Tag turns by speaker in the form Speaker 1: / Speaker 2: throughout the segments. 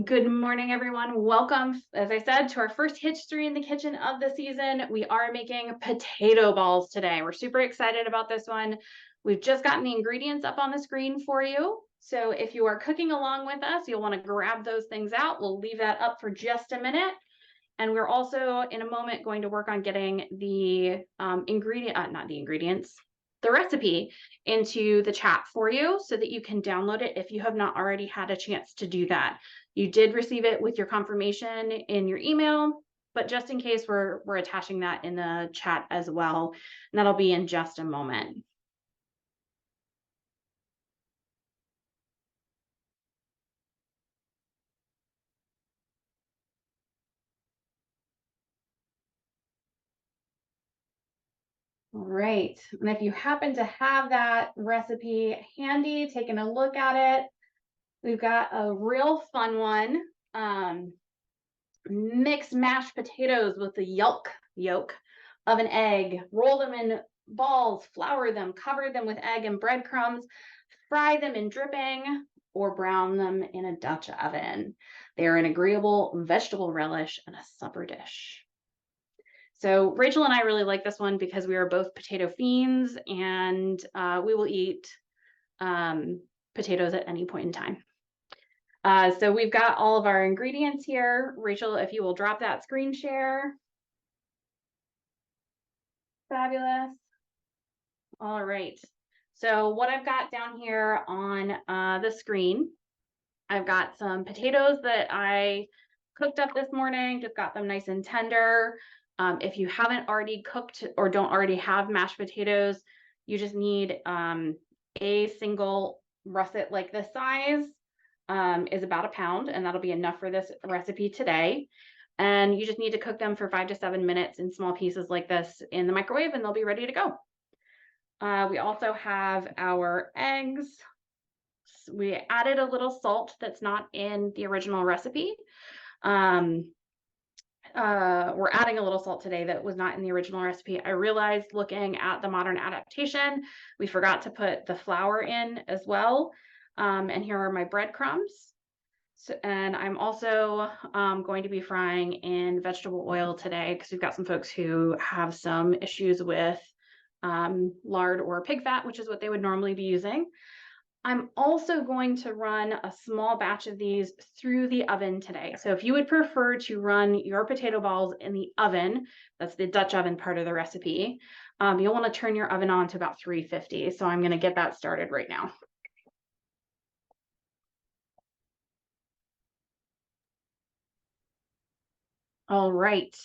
Speaker 1: Good morning, everyone. Welcome, as I said, to our first History in the Kitchen of the season. We are making potato balls today. We're super excited about this one. We've just gotten the ingredients up on the screen for you. So if you are cooking along with us, you'll want to grab those things out. We'll leave that up for just a minute. And we're also, in a moment, going to work on getting the the recipe into the chat for you so that you can download it if you have not already had a chance to do that. You did receive it with your confirmation in your email, but just in case, we're attaching that in the chat as well, and that'll be in just a moment. All right, and if you happen to have that recipe handy, taking a look at it, we've got a real fun one. Mix mashed potatoes with the yolk of an egg. Roll them in balls, flour them, cover them with egg and breadcrumbs, fry them in dripping, or brown them in a Dutch oven. They are an agreeable vegetable relish and a supper dish. So Rachel and I really like this one because we are both potato fiends, and we will eat potatoes at any point in time. So we've got all of our ingredients here. Rachel, if you will drop that screen share. Fabulous. All right. So what I've got down here on the screen, I've got some potatoes that I cooked up this morning, just got them nice and tender. If you haven't already cooked or don't already have mashed potatoes, you just need a single russet like this size is about a pound, and that'll be enough for this recipe today. And you just need to cook them for 5 to 7 minutes in small pieces like this in the microwave, and they'll be ready to go. We also have our eggs. We added a little salt that's not in the original recipe. We're adding a little salt today that was not in the original recipe. I realized looking at the modern adaptation, we forgot to put the flour in as well. And here are my breadcrumbs. So, and I'm also going to be frying in vegetable oil today because we've got some folks who have some issues with lard or pig fat, which is what they would normally be using. I'm also going to run a small batch of these through the oven today. So if you would prefer to run your potato balls in the oven, that's the Dutch oven part of the recipe, you'll want to turn your oven on to about 350. So I'm going to get that started right now. All right.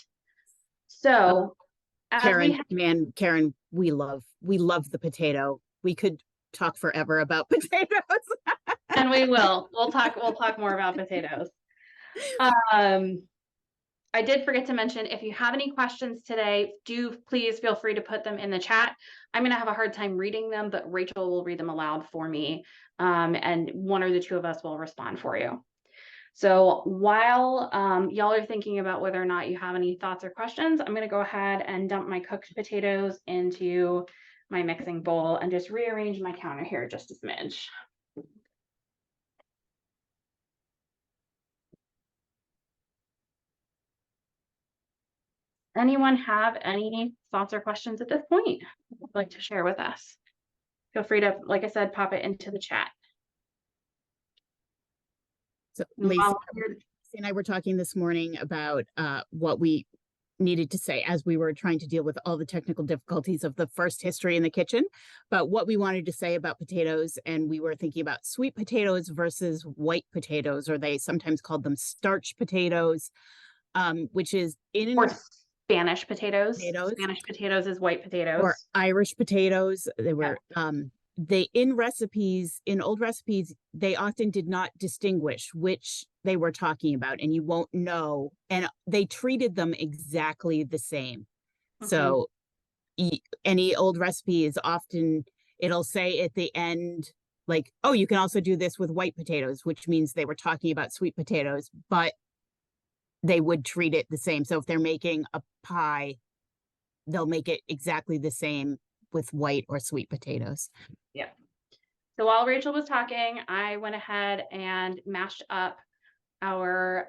Speaker 1: So
Speaker 2: Karen, Karen, we love the potato. We could talk forever about potatoes.
Speaker 1: And we will. We'll talk more about potatoes. I did forget to mention, if you have any questions today, do please feel free to put them in the chat. I'm going to have a hard time reading them, but Rachel will read them aloud for me, and one or the two of us will respond for you. So while y'all are thinking about whether or not you have any thoughts or questions, I'm going to go ahead and dump my cooked potatoes into my mixing bowl and just rearrange my counter here just a smidge. Anyone have any thoughts or questions at this point you'd like to share with us? Feel free to, like I said, pop it into the chat.
Speaker 2: So Lacey and I were talking this morning about what we needed to say as we were trying to deal with all the technical difficulties of the first History in the Kitchen, but what we wanted to say about potatoes. And we were thinking about sweet potatoes versus white potatoes, or they sometimes called them starch potatoes, which is
Speaker 1: or Spanish potatoes. Spanish potatoes is white potatoes.
Speaker 2: Or Irish potatoes. They were in recipes, in old recipes, they often did not distinguish which they were talking about, and you won't know. And they treated them exactly the same. So any old recipe is often, it'll say at the end, like, oh, you can also do this with white potatoes, which means they were talking about sweet potatoes, but they would treat it the same. So if they're making a pie, they'll make it exactly the same with white or sweet potatoes.
Speaker 1: Yeah. So while Rachel was talking, I went ahead and mashed up our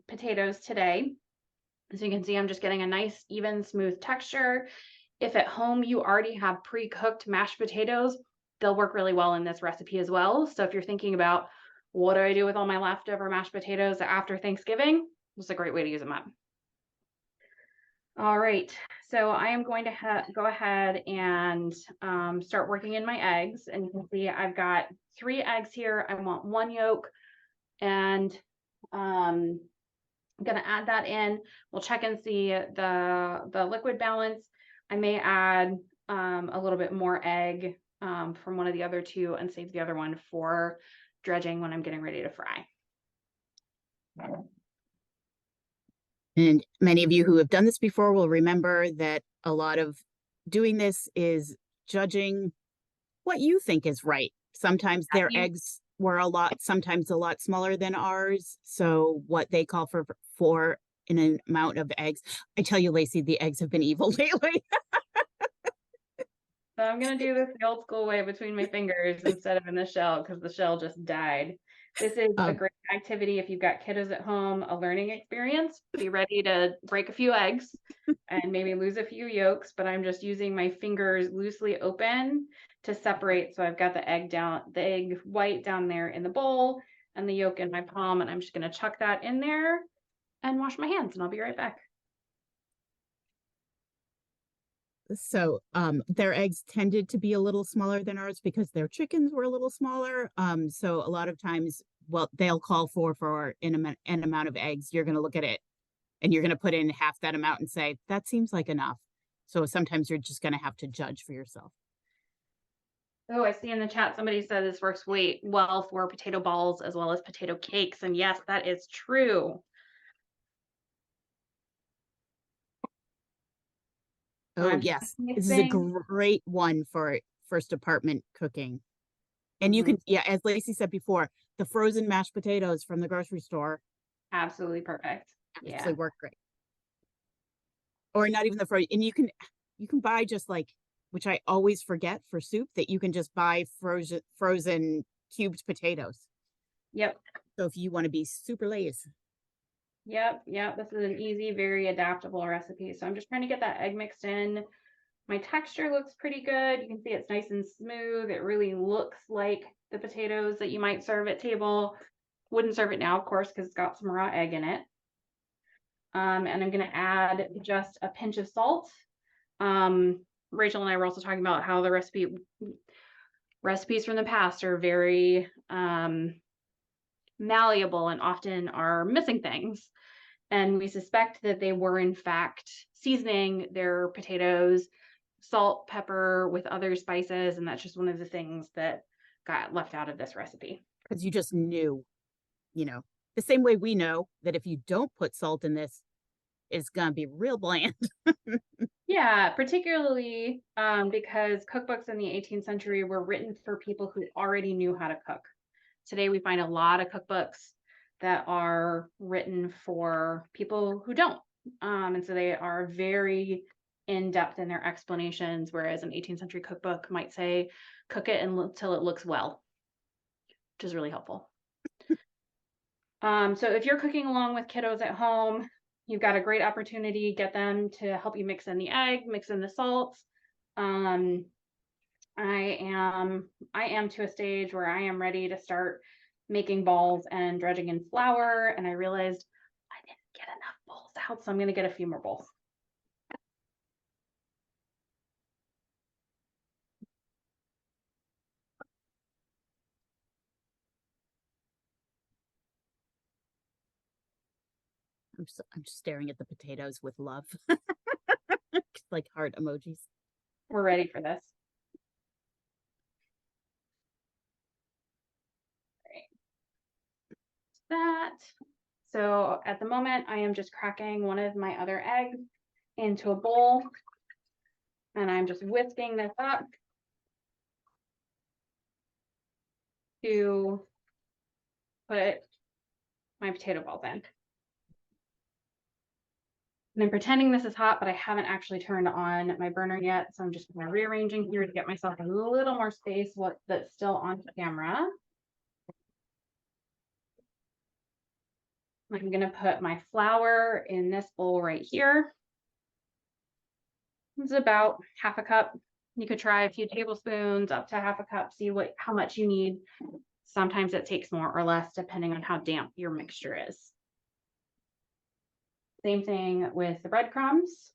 Speaker 1: potatoes today. So you can see I'm just getting a nice, even, smooth texture. If at home you already have pre-cooked mashed potatoes, they'll work really well in this recipe as well. So if you're thinking about what do I do with all my leftover mashed potatoes after Thanksgiving, this is a great way to use them up. All right, so I am going to go ahead and start working in my eggs. And you can see I've got 3 eggs here. I want 1 yolk, and I'm gonna add that in. We'll check and see the liquid balance. I may add a little bit more egg from one of the other 2 and save the other one for dredging when I'm getting ready to fry.
Speaker 2: And many of you who have done this before will remember that a lot of doing this is judging what you think is right. Sometimes their eggs were sometimes a lot smaller than ours. So what they call for an amount of eggs. I tell you, Lacey, the eggs have been evil lately.
Speaker 1: So I'm gonna do this the old school way between my fingers instead of in the shell because the shell just died. This is a great activity if you've got kiddos at home, a learning experience. Be ready to break a few eggs and maybe lose a few yolks, but I'm just using my fingers loosely open to separate. So I've got the egg white down there in the bowl and the yolk in my palm, and I'm just gonna chuck that in there and wash my hands, and I'll be right back.
Speaker 2: So their eggs tended to be a little smaller than ours because their chickens were a little smaller. So a lot of times, well, they'll call for an amount of eggs. You're going to look at it and you're going to put in half that amount and say, that seems like enough. So sometimes you're just going to have to judge for yourself.
Speaker 1: Oh, I see in the chat somebody said this works well for potato balls as well as potato cakes. And yes, that is true.
Speaker 2: Oh, yes. This is a great one for first apartment cooking. And you can, yeah, as Lacey said before, the frozen mashed potatoes from the grocery store.
Speaker 1: Absolutely perfect.
Speaker 2: Actually work great. Or not even the frozen. And you can buy just like, which I always forget for soup, that you can just buy frozen cubed potatoes.
Speaker 1: Yep.
Speaker 2: So if you want to be super lazy.
Speaker 1: Yep. This is an easy, very adaptable recipe. So I'm just trying to get that egg mixed in. My texture looks pretty good. You can see it's nice and smooth. It really looks like the potatoes that you might serve at table. Wouldn't serve it now, of course, because it's got some raw egg in it. And I'm going to add just a pinch of salt. Rachel and I were also talking about how the recipes from the past are very malleable and often are missing things. And we suspect that they were in fact seasoning their potatoes, salt, pepper with other spices. And that's just one of the things that got left out of this recipe.
Speaker 2: Because you just knew, the same way we know that if you don't put salt in this, it's going to be real bland.
Speaker 1: Yeah, particularly because cookbooks in the 18th century were written for people who already knew how to cook. Today, we find a lot of cookbooks that are written for people who don't. And so they are very in-depth in their explanations, whereas an 18th century cookbook might say, cook it until it looks well, which is really helpful. So if you're cooking along with kiddos at home, you've got a great opportunity, get them to help you mix in the egg, mix in the salts. I am to a stage where I am ready to start making balls and dredging in flour, and I realized I didn't get enough bowls out, so I'm going to get a few more bowls.
Speaker 2: I'm just staring at the potatoes with love. Like heart emojis.
Speaker 1: We're ready for this. That. So at the moment, I am just cracking one of my other eggs into a bowl, and I'm just whisking this up to put my potato balls in. And I'm pretending this is hot, but I haven't actually turned on my burner yet. So I'm just rearranging here to get myself a little more space that's still on camera. I'm gonna put my flour in this bowl right here. It's about half a cup. You could try a few tablespoons up to half a cup, see how much you need. Sometimes it takes more or less depending on how damp your mixture is. Same thing with the breadcrumbs.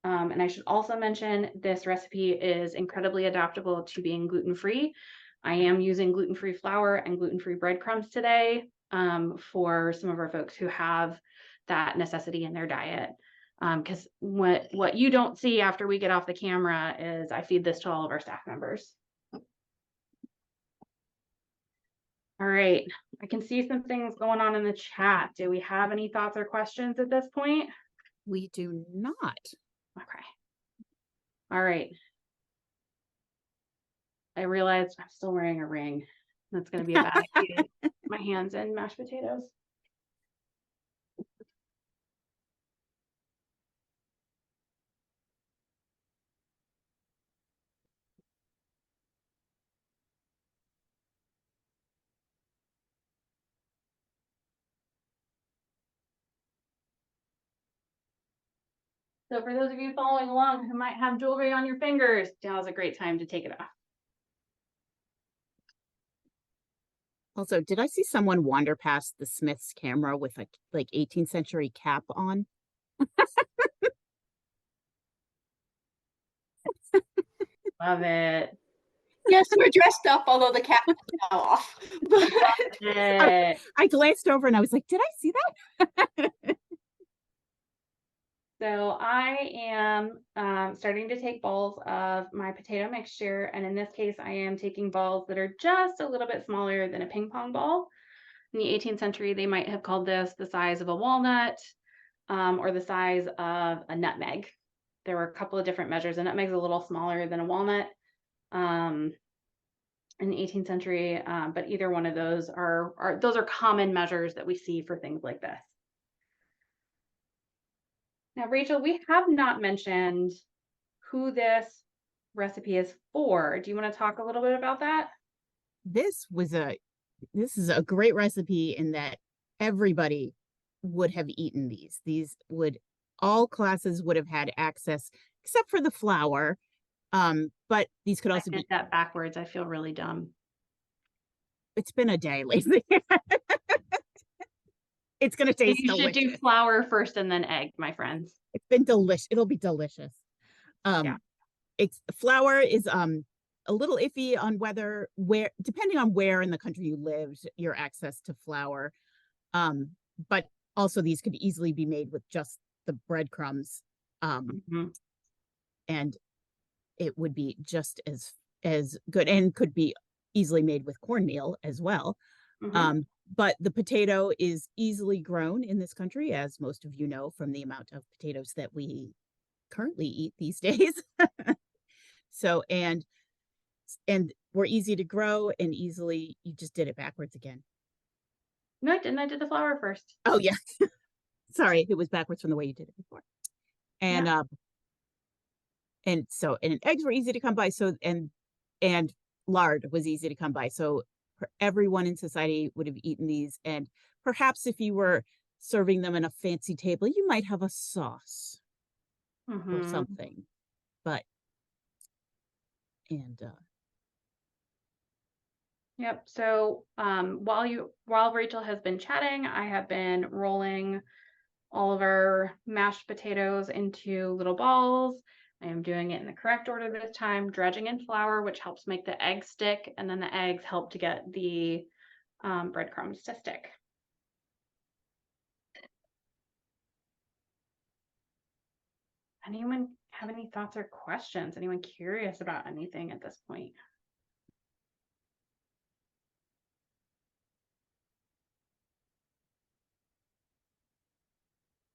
Speaker 1: And I should also mention this recipe is incredibly adaptable to being gluten-free. I am using gluten-free flour and gluten-free breadcrumbs today for some of our folks who have that necessity in their diet. Because what you don't see after we get off the camera is I feed this to all of our staff members. All right, I can see some things going on in the chat. Do we have any thoughts or questions at this point?
Speaker 2: We do not.
Speaker 1: Okay. All right. I realized I'm still wearing a ring. That's going to be a bad idea. My hands in mashed potatoes. So for those of you following along who might have jewelry on your fingers, now is a great time to take it off.
Speaker 2: Also, did I see someone wander past the Smith's camera with a like 18th century cap on?
Speaker 1: Love it.
Speaker 3: Yes, we're dressed up, although the cap is now off. But
Speaker 2: I glanced over and I was like, did I see that?
Speaker 1: So I am starting to take balls of my potato mixture. And in this case, I am taking balls that are just a little bit smaller than a ping pong ball. In the 18th century, they might have called this the size of a walnut or the size of a nutmeg. There were a couple of different measures. A nutmeg's a little smaller than a walnut in the 18th century, but either one of those those are common measures that we see for things like this. Now, Rachel, we have not mentioned who this recipe is for. Do you want to talk a little bit about that?
Speaker 2: This is a great recipe in that everybody would have eaten these. All classes would have had access, except for the flour. But these could also
Speaker 1: be that backwards. I feel really dumb.
Speaker 2: It's been a day lately. It's gonna taste delicious.
Speaker 1: You should do flour first and then egg, my friends.
Speaker 2: It's been delicious. It'll be delicious. Flour is a little iffy on depending on where in the country you lived, your access to flour. But also these could easily be made with just the breadcrumbs. And it would be just as good, and could be easily made with cornmeal as well. But the potato is easily grown in this country, as most of you know from the amount of potatoes that we currently eat these days. So, and we're easy to grow and easily, you just did it backwards again.
Speaker 1: No, I didn't. I did the flour first.
Speaker 2: Oh, yeah. Sorry, it was backwards from the way you did it before. And, and eggs were easy to come by. So, and lard was easy to come by. So everyone in society would have eaten these. And perhaps if you were serving them in a fancy table, you might have a sauce or something. But,
Speaker 1: yep. So while Rachel has been chatting, I have been rolling all of our mashed potatoes into little balls. I am doing it in the correct order this time, dredging in flour, which helps make the eggs stick, and then the eggs help to get the breadcrumbs to stick. Anyone have any thoughts or questions? Anyone curious about anything at this point?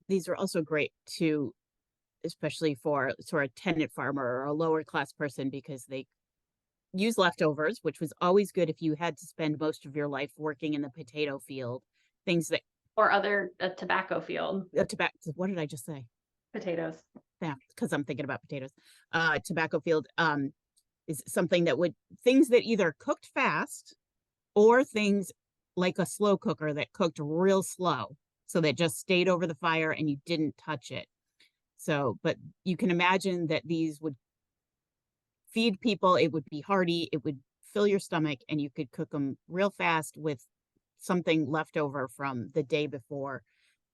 Speaker 2: These are also great to, especially for sort of tenant farmer or a lower class person, because they use leftovers, which was always good if you had to spend most of your life working in the potato field,
Speaker 1: or other tobacco field.
Speaker 2: What did I just say?
Speaker 1: Potatoes.
Speaker 2: Yeah, because I'm thinking about potatoes. Tobacco field is something that things that either cooked fast or things like a slow cooker that cooked real slow. So that just stayed over the fire and you didn't touch it. So, but you can imagine that these would feed people. It would be hearty. It would fill your stomach and you could cook them real fast with something left over from the day before.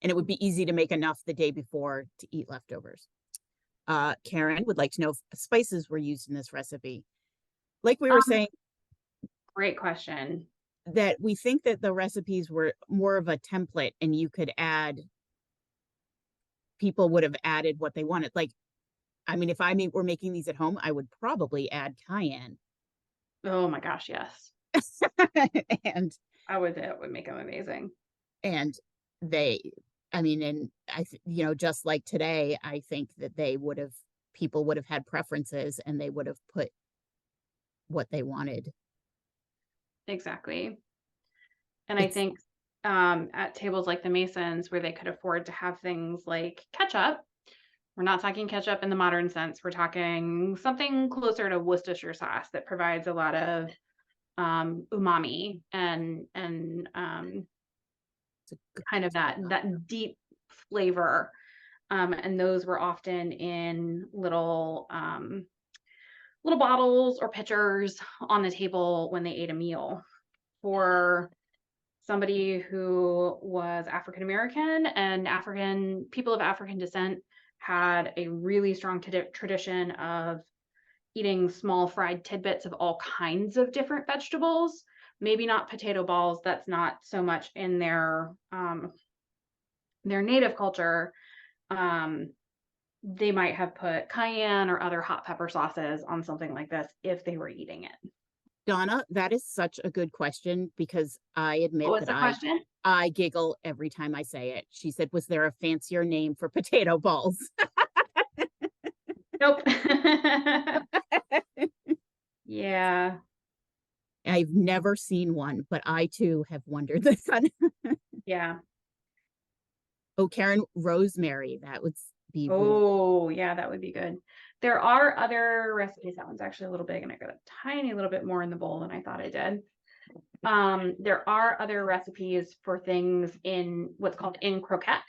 Speaker 2: And it would be easy to make enough the day before to eat leftovers. Karen would like to know if spices were used in this recipe. Like we were saying,
Speaker 1: Great question.
Speaker 2: that we think that the recipes were more of a template and you could add, people would have added what they wanted. Like, I mean, if were making these at home, I would probably add cayenne.
Speaker 1: Oh my gosh, yes.
Speaker 2: and
Speaker 1: That would make them amazing.
Speaker 2: and they, I mean, and just like today, I think that people would have had preferences and they would have put what they wanted.
Speaker 1: Exactly. And I think at tables like the Masons, where they could afford to have things like ketchup, we're not talking ketchup in the modern sense. We're talking something closer to Worcestershire sauce that provides a lot of umami and kind of that deep flavor. And those were often in little bottles or pitchers on the table when they ate a meal. For somebody who was African American and people of African descent had a really strong tradition of eating small fried tidbits of all kinds of different vegetables. Maybe not potato balls. That's not so much in their native culture. They might have put cayenne or other hot pepper sauces on something like this if they were eating it.
Speaker 2: Donna, that is such a good question because I admit
Speaker 1: What's
Speaker 2: that
Speaker 1: the question?
Speaker 2: I giggle every time I say it. She said, was there a fancier name for potato balls?
Speaker 1: Nope. Yeah.
Speaker 2: I've never seen one, but I too have wondered this one.
Speaker 1: Yeah.
Speaker 2: Oh, Karen, rosemary. That would be
Speaker 1: Oh, yeah, that would be good. There are other recipes. That one's actually a little big and I got a tiny little bit more in the bowl than I thought I did. There are other recipes for things in what's called in croquette,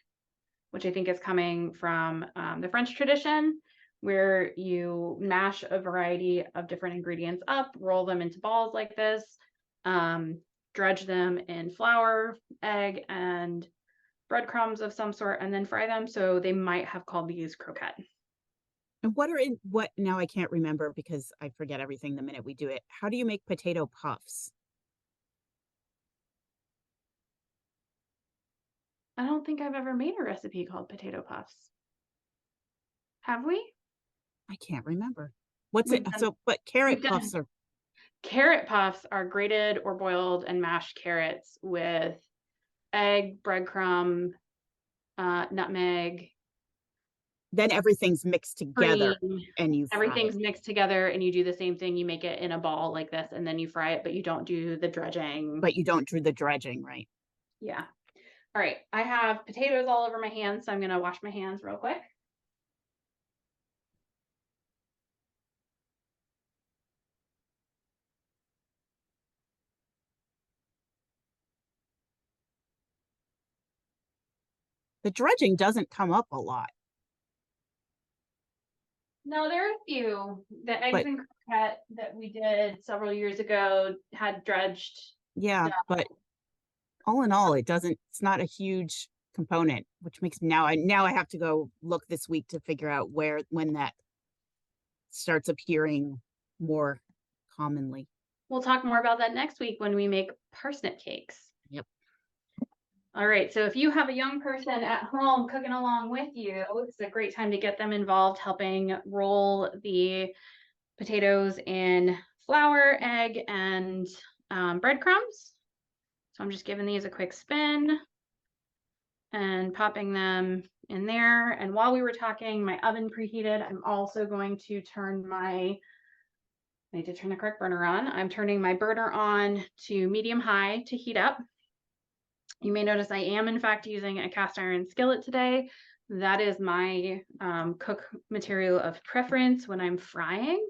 Speaker 1: which I think is coming from the French tradition, where you mash a variety of different ingredients up, roll them into balls like this, dredge them in flour, egg, and breadcrumbs of some sort, and then fry them. So they might have called these croquette.
Speaker 2: And what now I can't remember because I forget everything the minute we do it. How do you make potato puffs?
Speaker 1: I don't think I've ever made a recipe called potato puffs. Have we?
Speaker 2: I can't remember. What's
Speaker 1: We've
Speaker 2: it?
Speaker 1: done-
Speaker 2: So, but carrot
Speaker 1: we've done-
Speaker 2: puffs are,
Speaker 1: Carrot puffs are grated or boiled and mashed carrots with egg, breadcrumb, nutmeg,
Speaker 2: then everything's mixed together
Speaker 1: cream.
Speaker 2: and you fry it.
Speaker 1: Everything's mixed together and you do the same thing. You make it in a ball like this and then you fry it, but you don't do the dredging.
Speaker 2: But you don't do the dredging, right?
Speaker 1: Yeah. All right. I have potatoes all over my hands, so I'm going to wash my hands real quick.
Speaker 2: The dredging doesn't come up a lot.
Speaker 1: No, there are a few. The eggs
Speaker 2: But-
Speaker 1: and croquette that we did several years ago had dredged.
Speaker 2: Yeah,
Speaker 1: Yeah.
Speaker 2: but all in all, it's not a huge component, which makes now I have to go look this week to figure out when that starts appearing more commonly.
Speaker 1: We'll talk more about that next week when we make parsnip cakes.
Speaker 2: Yep.
Speaker 1: All right, so if you have a young person at home cooking along with you, it's a great time to get them involved, helping roll the potatoes in flour, egg, and breadcrumbs. So I'm just giving these a quick spin and popping them in there. And while we were talking, my oven preheated. I'm also going to I need to turn the correct burner on. I'm turning my burner on to medium high to heat up. You may notice I am in fact using a cast iron skillet today. That is my cook material of preference when I'm frying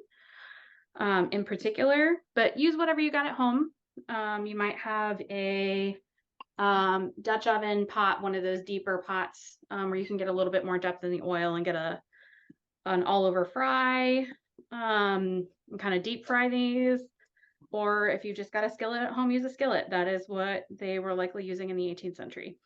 Speaker 1: in particular, but use whatever you got at home. you might have a Dutch oven pot, one of those deeper pots, where you can get a little bit more depth in the oil and get an all over fry, and kind of deep fry these. Or if you just got a skillet at home, use a skillet. That is what they were likely using in the 18th century.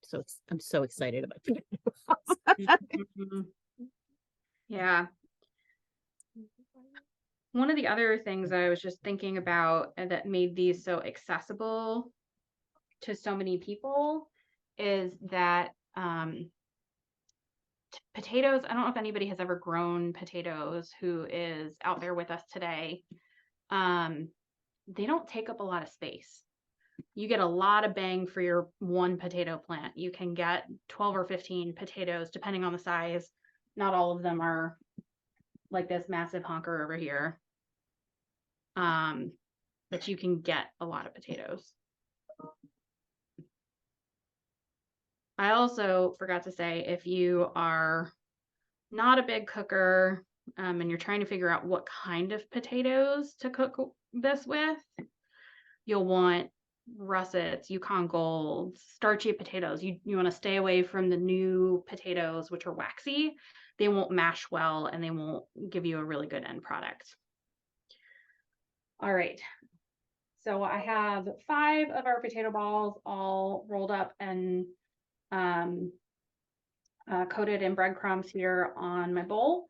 Speaker 2: So I'm so excited about it.
Speaker 1: Mhm. Yeah. One of the other things I was just thinking about and that made these so accessible to so many people is that potatoes, I don't know if anybody has ever grown potatoes who is out there with us today. They don't take up a lot of space. You get a lot of bang for your one potato plant. You can get 12 or 15 potatoes, depending on the size. Not all of them are like this massive honker over here. But you can get a lot of potatoes. I also forgot to say, if you are not a big cooker, and you're trying to figure out what kind of potatoes to cook this with, you'll want russets, Yukon Golds, starchy potatoes. You want to stay away from the new potatoes, which are waxy. They won't mash well and they won't give you a really good end product. All right. So I have 5 of our potato balls all rolled up and coated in breadcrumbs here on my bowl.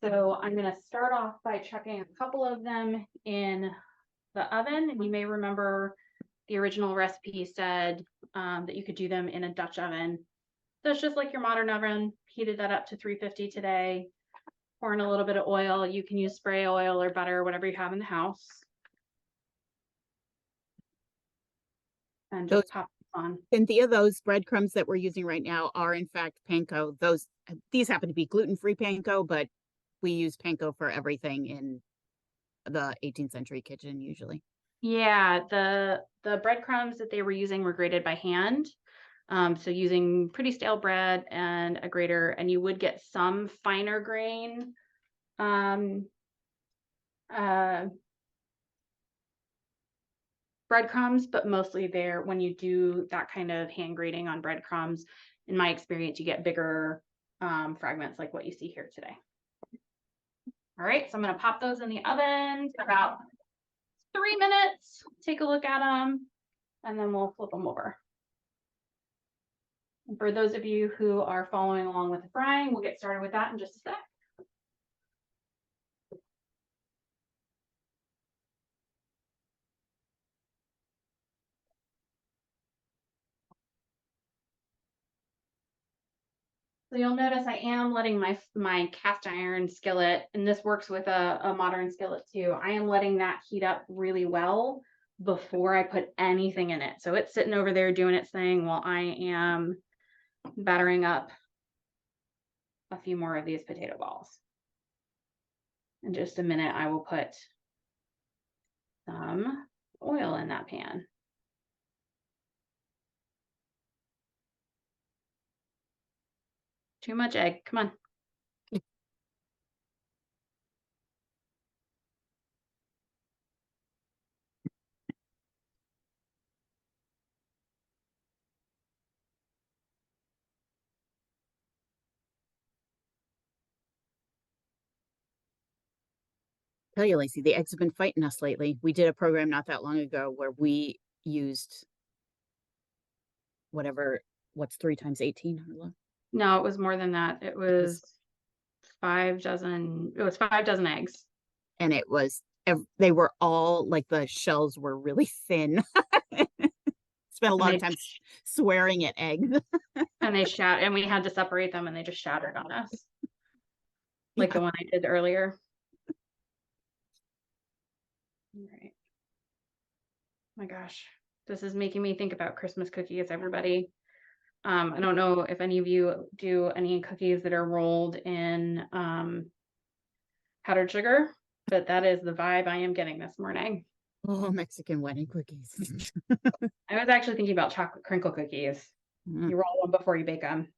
Speaker 1: So I'm going to start off by chucking a couple of them in the oven. And you may remember the original recipe said that you could do them in a Dutch oven. So it's just like your modern oven. Heated that up to 350 today. Pour in a little bit of oil. You can use spray oil or butter, whatever you have in the house. And just pop on.
Speaker 2: Cynthia, those breadcrumbs that we're using right now are in fact panko. These happen to be gluten-free panko, but we use panko for everything in the 18th century kitchen usually.
Speaker 1: Yeah, the breadcrumbs that they were using were grated by hand. So using pretty stale bread and a grater, and you would get some finer grain breadcrumbs, but mostly when you do that kind of hand grating on breadcrumbs, in my experience, you get bigger fragments like what you see here today. All right, so I'm gonna pop those in the oven for about 3 minutes, take a look at them, and then we'll flip them over. And for those of you who are following along with the frying, we'll get started with that in just a sec. So you'll notice I am letting my cast iron skillet, and this works with a modern skillet too. I am letting that heat up really well before I put anything in it. So it's sitting over there doing its thing while I am battering up a few more of these potato balls. In just a minute, I will put some oil in that pan. Too much egg, come on.
Speaker 2: Tell you, Lacey, the eggs have been fighting us lately. We did a program not that long ago where we used what's 3 times 18, Harlow?
Speaker 1: No, it was more than that. It was 5 dozen. It was 5 dozen eggs.
Speaker 2: And they were all like the shells were really thin. Spent a lot of time swearing at eggs.
Speaker 1: And they shattered, and we had to separate them, and they just shattered on us. Like the one I did earlier. All right. My gosh, this is making me think about Christmas cookies, everybody. I don't know if any of you do any cookies that are rolled in powdered sugar, but that is the vibe I am getting this morning.
Speaker 2: Oh, Mexican wedding cookies.
Speaker 1: I was actually thinking about chocolate crinkle cookies. You roll them before you bake them.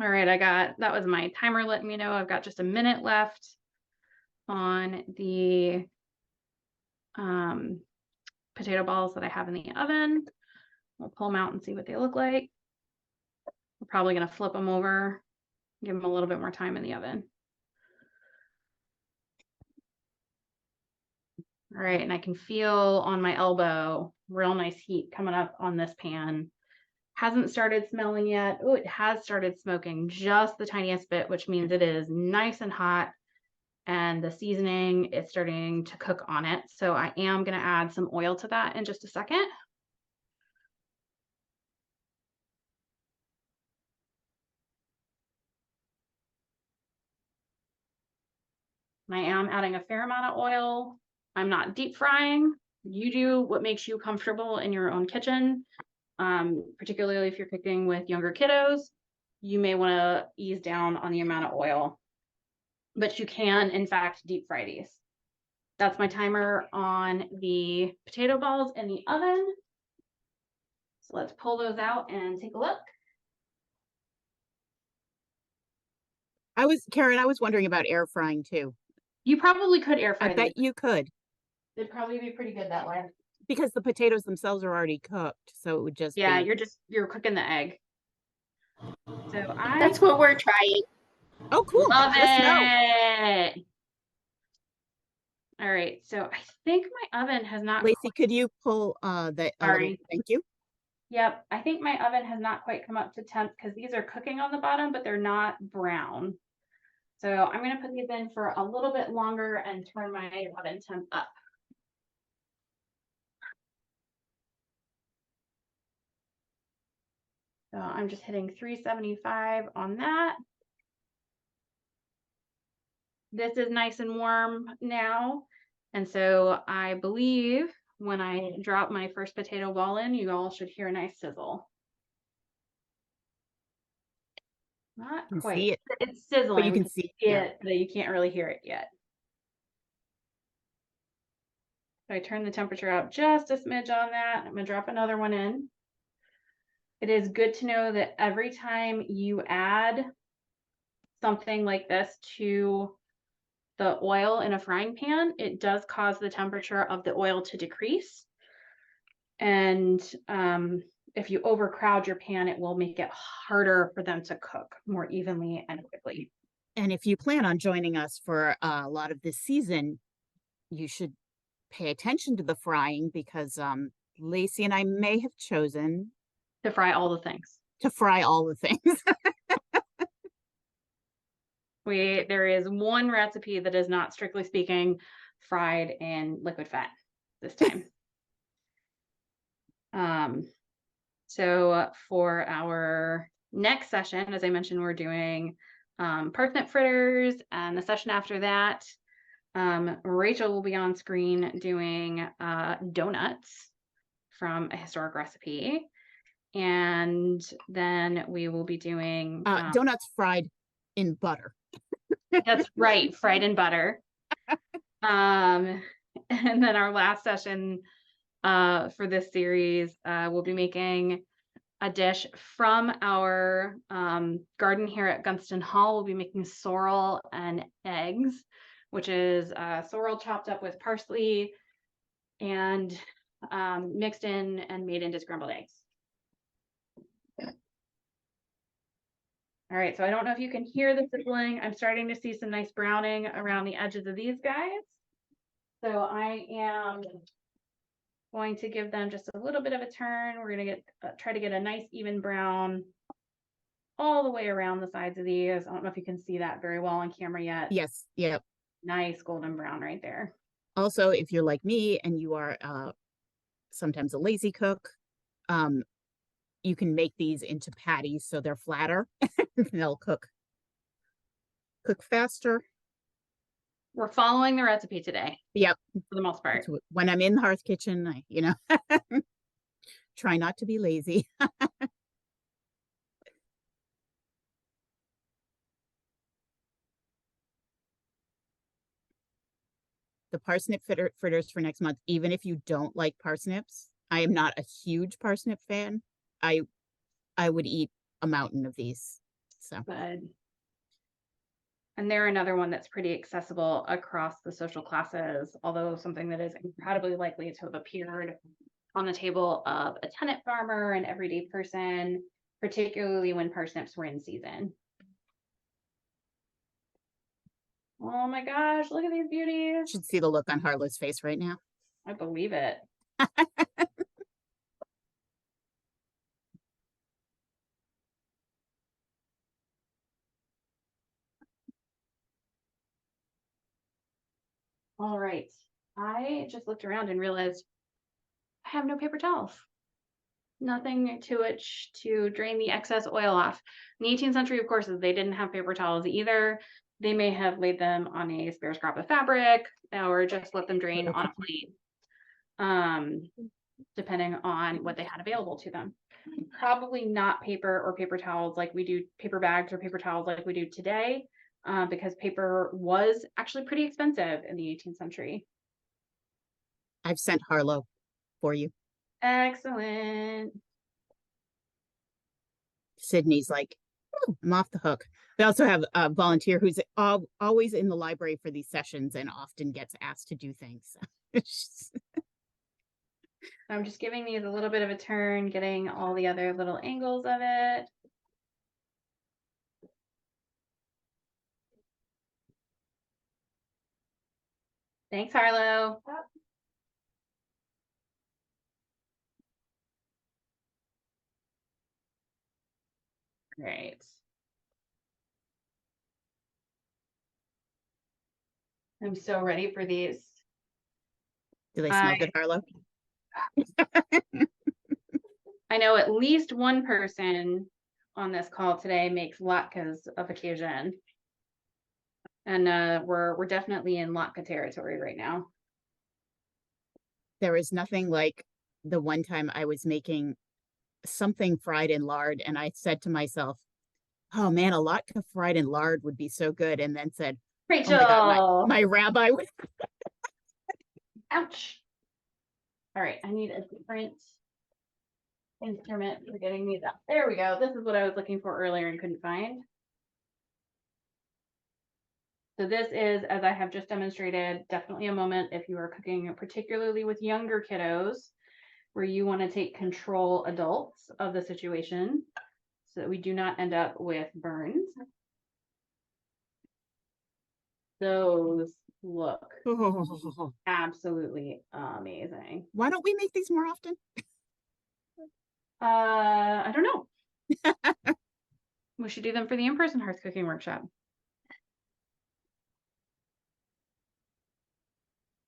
Speaker 1: All right, that was my timer letting me know I've got just a minute left on the potato balls that I have in the oven. We'll pull them out and see what they look like. We're probably going to flip them over, give them a little bit more time in the oven. All right, and I can feel on my elbow, real nice heat coming up on this pan. Hasn't started smelling yet. Oh, it has started smoking just the tiniest bit, which means it is nice and hot. And the seasoning is starting to cook on it. So I am going to add some oil to that in just a second. I am adding a fair amount of oil. I'm not deep frying. You do what makes you comfortable in your own kitchen. Particularly if you're cooking with younger kiddos, you may want to ease down on the amount of oil, but you can, in fact, deep fry these. That's my timer on the potato balls in the oven. So let's pull those out and take a look.
Speaker 2: Karen, I was wondering about air frying too.
Speaker 1: You probably could air fry
Speaker 2: I bet
Speaker 1: these.
Speaker 2: you could,
Speaker 1: It'd probably be pretty good that way.
Speaker 2: because the potatoes themselves are already cooked, so it would just
Speaker 1: Yeah,
Speaker 2: be...
Speaker 1: you're cooking the egg. So I
Speaker 3: That's what we're trying.
Speaker 2: Oh, cool.
Speaker 1: love
Speaker 2: Let us know.
Speaker 1: it. All right, so I think my oven has not.
Speaker 2: Lacey, could you pull the...
Speaker 1: Sorry.
Speaker 2: Thank you.
Speaker 1: Yep, I think my oven has not quite come up to temp because these are cooking on the bottom, but they're not brown. So I'm going to put these in for a little bit longer and turn my oven temp up. So I'm just hitting 375 on that. This is nice and warm now. And so I believe when I drop my first potato ball in, you all should hear a nice sizzle. Not
Speaker 2: Can
Speaker 1: quite.
Speaker 2: see it,
Speaker 1: It's sizzling.
Speaker 2: but you
Speaker 1: We
Speaker 2: can see
Speaker 1: it, but you can't really hear it yet. So I turn the temperature up just a smidge on that. I'm going to drop another one in. It is good to know that every time you add something like this to the oil in a frying pan, it does cause the temperature of the oil to decrease. And if you overcrowd your pan, it will make it harder for them to cook more evenly and quickly.
Speaker 2: And if you plan on joining us for a lot of this season, you should pay attention to the frying, because Lacey and I may have chosen
Speaker 1: To fry all the things.
Speaker 2: to fry all the things.
Speaker 1: There is one recipe that is not, strictly speaking, fried in liquid fat this time. So for our next session, as I mentioned, we're doing parsnip fritters, and the session after that, Rachel will be on screen doing donuts from a historic recipe. And then we will be doing
Speaker 2: Donuts fried in butter.
Speaker 1: That's right, fried in butter. And then our last session for this series, we'll be making a dish from our garden here at Gunston Hall. We'll be making sorrel and eggs, which is sorrel chopped up with parsley and mixed in and made into scrambled eggs. All right, so I don't know if you can hear the sizzling. I'm starting to see some nice browning around the edges of these guys. So I am going to give them just a little bit of a turn. We're going to try to get a nice even brown all the way around the sides of these. I don't know if you can see that very well on camera yet.
Speaker 2: Yes, yep.
Speaker 1: Nice golden brown right there.
Speaker 2: Also, if you're like me and you are sometimes a lazy cook, you can make these into patties so they're flatter. They'll cook faster.
Speaker 1: We're following the recipe today.
Speaker 2: Yep.
Speaker 1: For the most part.
Speaker 2: When I'm in the hearth kitchen, I try not to be lazy. The parsnip fritters for next month, even if you don't like parsnips, I am not a huge parsnip fan. I would eat a mountain of these. So
Speaker 1: Good. And they're another one that's pretty accessible across the social classes, although something that is incredibly likely to have appeared on the table of a tenant farmer, an everyday person, particularly when parsnips were in season. Oh my gosh, look at these beauties.
Speaker 2: should see the look on Harlow's face right now.
Speaker 1: I believe it. All right. I just looked around and realized I have no paper towels. Nothing to which to drain the excess oil off. In the 18th century, of course, they didn't have paper towels either. They may have laid them on a spare scrap of fabric or just let them drain on a plate, depending on what they had available to them. Probably not paper or paper towels like we do, paper bags or paper towels like we do today, because paper was actually pretty expensive in the 18th century.
Speaker 2: I've sent Harlow for you.
Speaker 1: Excellent.
Speaker 2: Sydney's like, "Ooh, I'm off the hook." We also have a volunteer who's always in the library for these sessions and often gets asked to do things.
Speaker 1: I'm just giving these a little bit of a turn, getting all the other little angles of it. Thanks, Harlow. Great. I'm so ready for these.
Speaker 2: Do they smell good, Harlow?
Speaker 1: I know at least one person on this call today makes latkes of occasion. And we're definitely in latke territory right now.
Speaker 2: There is nothing like the one time I was making something fried in lard and I said to myself, oh man, a latke fried in lard would be so good. And then said,
Speaker 1: Rachel,
Speaker 2: oh my God, my rabbi would.
Speaker 1: Ouch. All right, I need a different instrument for getting these out. There we go. This is what I was looking for earlier and couldn't find. So this is, as I have just demonstrated, definitely a moment if you are cooking, particularly with younger kiddos, where you want to take control adults of the situation so that we do not end up with burns. Those look absolutely amazing.
Speaker 2: Why don't we make these more often?
Speaker 1: I don't know. We should do them for the in-person hearth cooking workshop.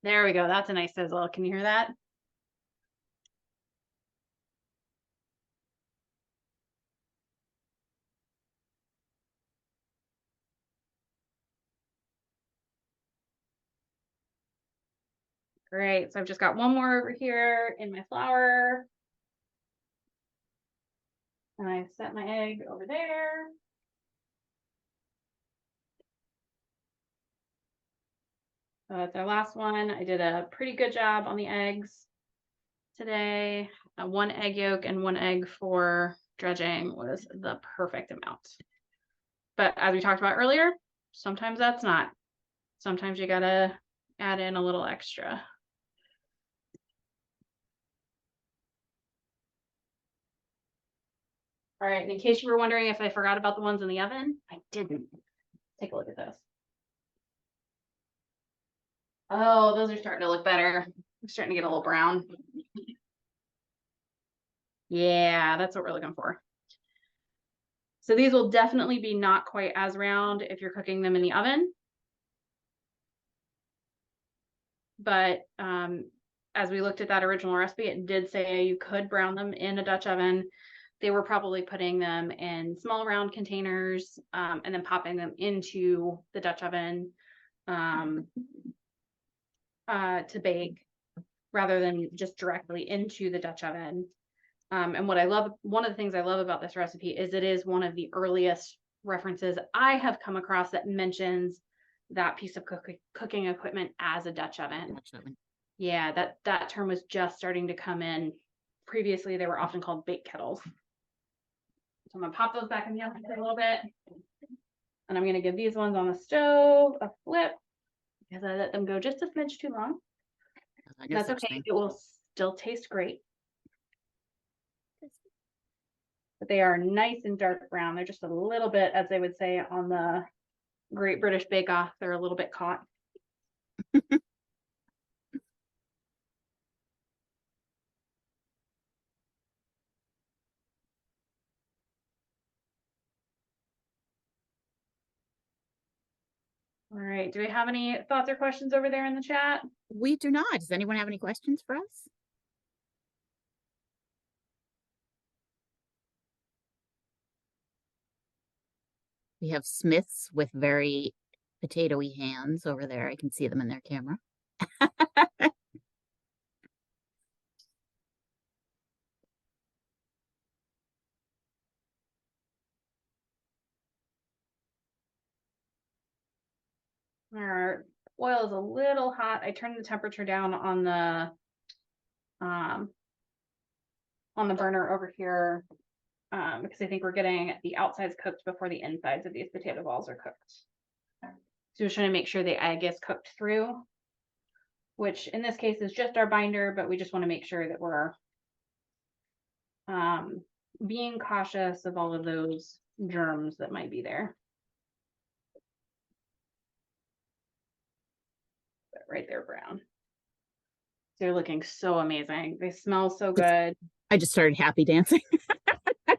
Speaker 1: There we go. That's a nice sizzle. Can you hear that? Great. So I've just got one more over here in my flour. And I set my egg over there. So that's our last one. I did a pretty good job on the eggs today. One egg yolk and one egg for dredging was the perfect amount. But as we talked about earlier, sometimes that's not. Sometimes you gotta add in a little extra. All right, and in case you were wondering if I forgot about the ones in the oven, I didn't. Take a look at this. Oh, those are starting to look better. I'm starting to get a little brown. Yeah, that's what we're looking for. So these will definitely be not quite as round if you're cooking them in the oven. But as we looked at that original recipe, it did say you could brown them in a Dutch oven. They were probably putting them in small round containers and then popping them into the Dutch oven to bake rather than just directly into the Dutch oven. And what I love, one of the things I love about this recipe is it is one of the earliest references I have come across that mentions that piece of cooking equipment as a Dutch oven. Yeah, that term was just starting to come in. Previously, they were often called bake kettles. So I'm gonna pop those back in the oven for a little bit. And I'm gonna give these ones on the stove a flip because I let them go just a smidge too long.
Speaker 2: No
Speaker 1: That's
Speaker 2: such
Speaker 1: okay,
Speaker 2: thing.
Speaker 1: it will still taste great. But they are nice and dark brown. They're just a little bit, as they would say on the Great British Bake Off, they're a little bit caught. All right, do we have any thoughts or questions over there in the chat?
Speaker 2: We do not. Does anyone have any questions for us? We have Smiths with very potatoy hands over there. I can see them in their camera.
Speaker 1: Our oil is a little hot. I turned the temperature down on the burner over here because I think we're getting the outsides cooked before the insides of these potato balls are cooked. So we're trying to make sure the egg is cooked through, which in this case is just our binder, but we just want to make sure that we're being cautious of all of those germs that might be there. But right there, brown. They're looking so amazing. They smell so good.
Speaker 2: I just started happy dancing.
Speaker 1: All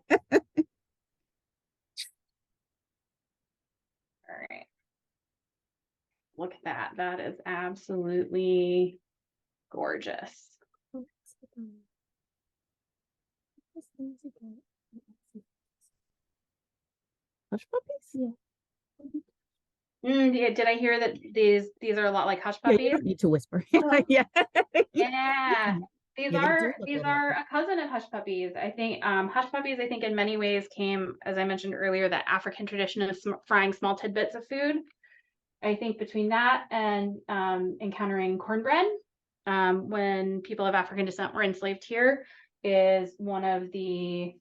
Speaker 1: right. Look at that. That is absolutely gorgeous.
Speaker 2: Hush puppies?
Speaker 1: Yeah, did I hear that these are a lot like hush
Speaker 2: Yeah, you
Speaker 1: puppies?
Speaker 2: don't need to whisper. Yeah.
Speaker 1: Yeah. These
Speaker 2: Yeah, they do
Speaker 1: are
Speaker 2: look
Speaker 1: these
Speaker 2: little.
Speaker 1: are a cousin of hush puppies. I think hush puppies, I think in many ways came, as I mentioned earlier, that African tradition of frying small tidbits of food. I think between that and encountering cornbread, when people of African descent were enslaved here, is one of the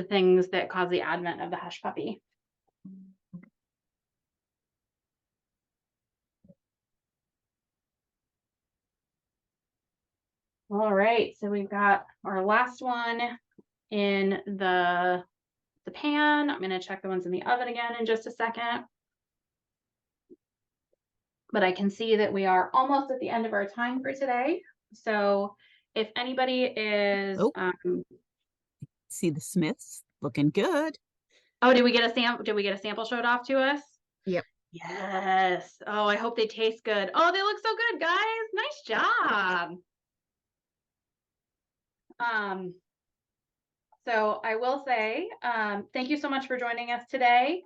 Speaker 1: things that caused the advent of the hush puppy. All right, so we've got our last one in the pan. I'm gonna check the ones in the oven again in just a second. But I can see that we are almost at the end of our time for today. So if anybody is,
Speaker 2: Oh. See the Smiths looking good.
Speaker 1: oh, did we get a sample showed off to us?
Speaker 2: Yep.
Speaker 1: Yes. Oh, I hope they taste good. Oh, they look so good, guys. Nice job. So I will say, thank you so much for joining us today.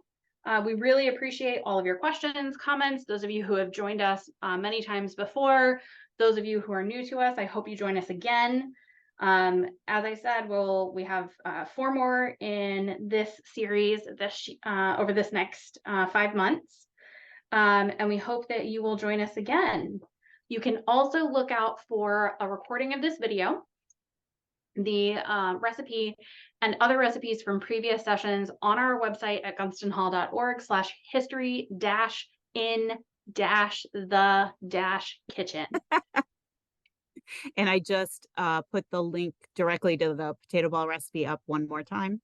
Speaker 1: We really appreciate all of your questions, comments, those of you who have joined us many times before, those of you who are new to us, I hope you join us again. As I said, we have 4 more in this series over this next 5 months. And we hope that you will join us again. You can also look out for a recording of this video, the recipe and other recipes from previous sessions on our website at gunstonhall.org/history-in-the-kitchen.
Speaker 2: And I just put the link directly to the potato ball recipe up one more time.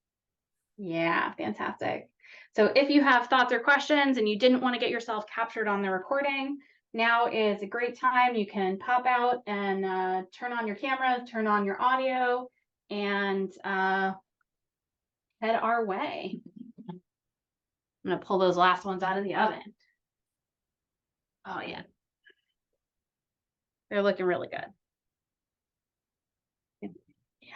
Speaker 1: Yeah, fantastic. So if you have thoughts or questions and you didn't want to get yourself captured on the recording, now is a great time. You can pop out and turn on your camera, turn on your audio, and head our way. I'm going to pull those last ones out of the oven. Oh, yeah. They're looking really good. Yeah,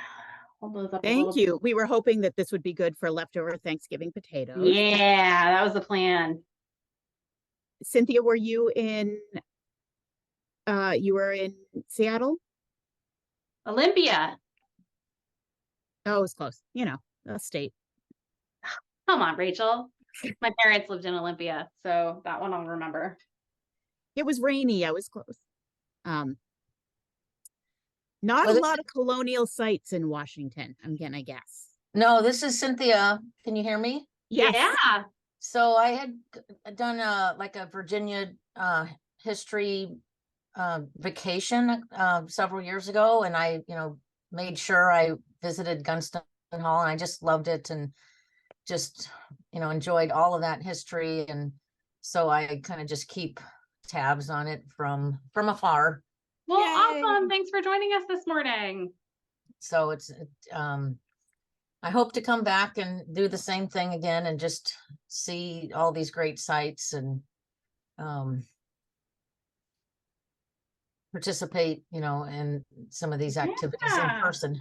Speaker 1: hold those up a little
Speaker 2: Thank you. We were hoping that this would be good for leftover Thanksgiving potatoes.
Speaker 1: Yeah, that was the plan.
Speaker 2: Cynthia, were you in Seattle?
Speaker 1: Olympia.
Speaker 2: Oh, it was close. You know, a state.
Speaker 1: Come on, Rachel. My parents lived in Olympia, so that one I'll remember.
Speaker 2: It was rainy. I was close. Not
Speaker 4: Well,
Speaker 2: a
Speaker 4: this
Speaker 2: lot of colonial sites in Washington, I'm gonna guess.
Speaker 4: No, this is Cynthia. Can you hear me?
Speaker 2: Yes.
Speaker 1: Yeah.
Speaker 4: So I had done like a Virginia history vacation several years ago, and I, made sure I visited Gunston Hall, and I just loved it, and just, enjoyed all of that history, and so I kind of just keep tabs on it from afar.
Speaker 1: Well,
Speaker 2: Yay.
Speaker 1: awesome. Thanks for joining us this morning.
Speaker 4: So I hope to come back and do the same thing again and just see all these great sites and participate, in some of these activities in
Speaker 1: Yeah.
Speaker 4: person.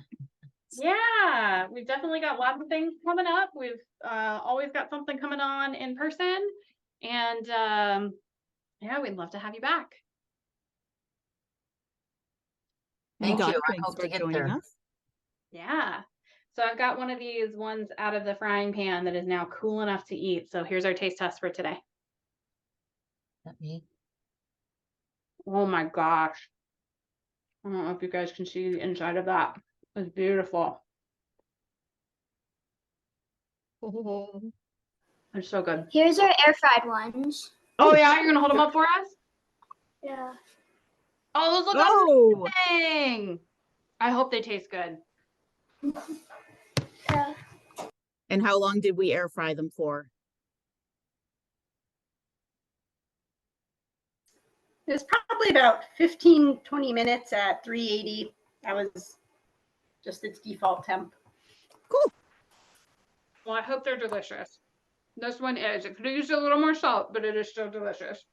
Speaker 1: Yeah, we've definitely got lots of things coming up. We've always got something coming on in person. And yeah, we'd love to have you back.
Speaker 4: Thank
Speaker 2: Donna,
Speaker 4: you. I
Speaker 2: thanks
Speaker 4: hope
Speaker 2: for
Speaker 4: to get
Speaker 2: joining
Speaker 4: there.
Speaker 2: us.
Speaker 1: Yeah. So I've got one of these ones out of the frying pan that is now cool enough to eat. So here's our taste test for today.
Speaker 4: Let me.
Speaker 1: Oh my gosh. I don't know if you guys can see the inside of that. It's beautiful. It's so good.
Speaker 5: Here's our air fried ones.
Speaker 1: Oh yeah, you're gonna hold them up for us?
Speaker 5: Yeah.
Speaker 1: Oh, those look
Speaker 2: Oh,
Speaker 1: amazing. I hope they taste good.
Speaker 5: Yeah.
Speaker 2: and how long did we air fry them for?
Speaker 3: It was probably about 15, 20 minutes at 380. That was just its default temp.
Speaker 1: Well, I hope they're delicious. This one is. It could have used a little more salt, but it is still delicious.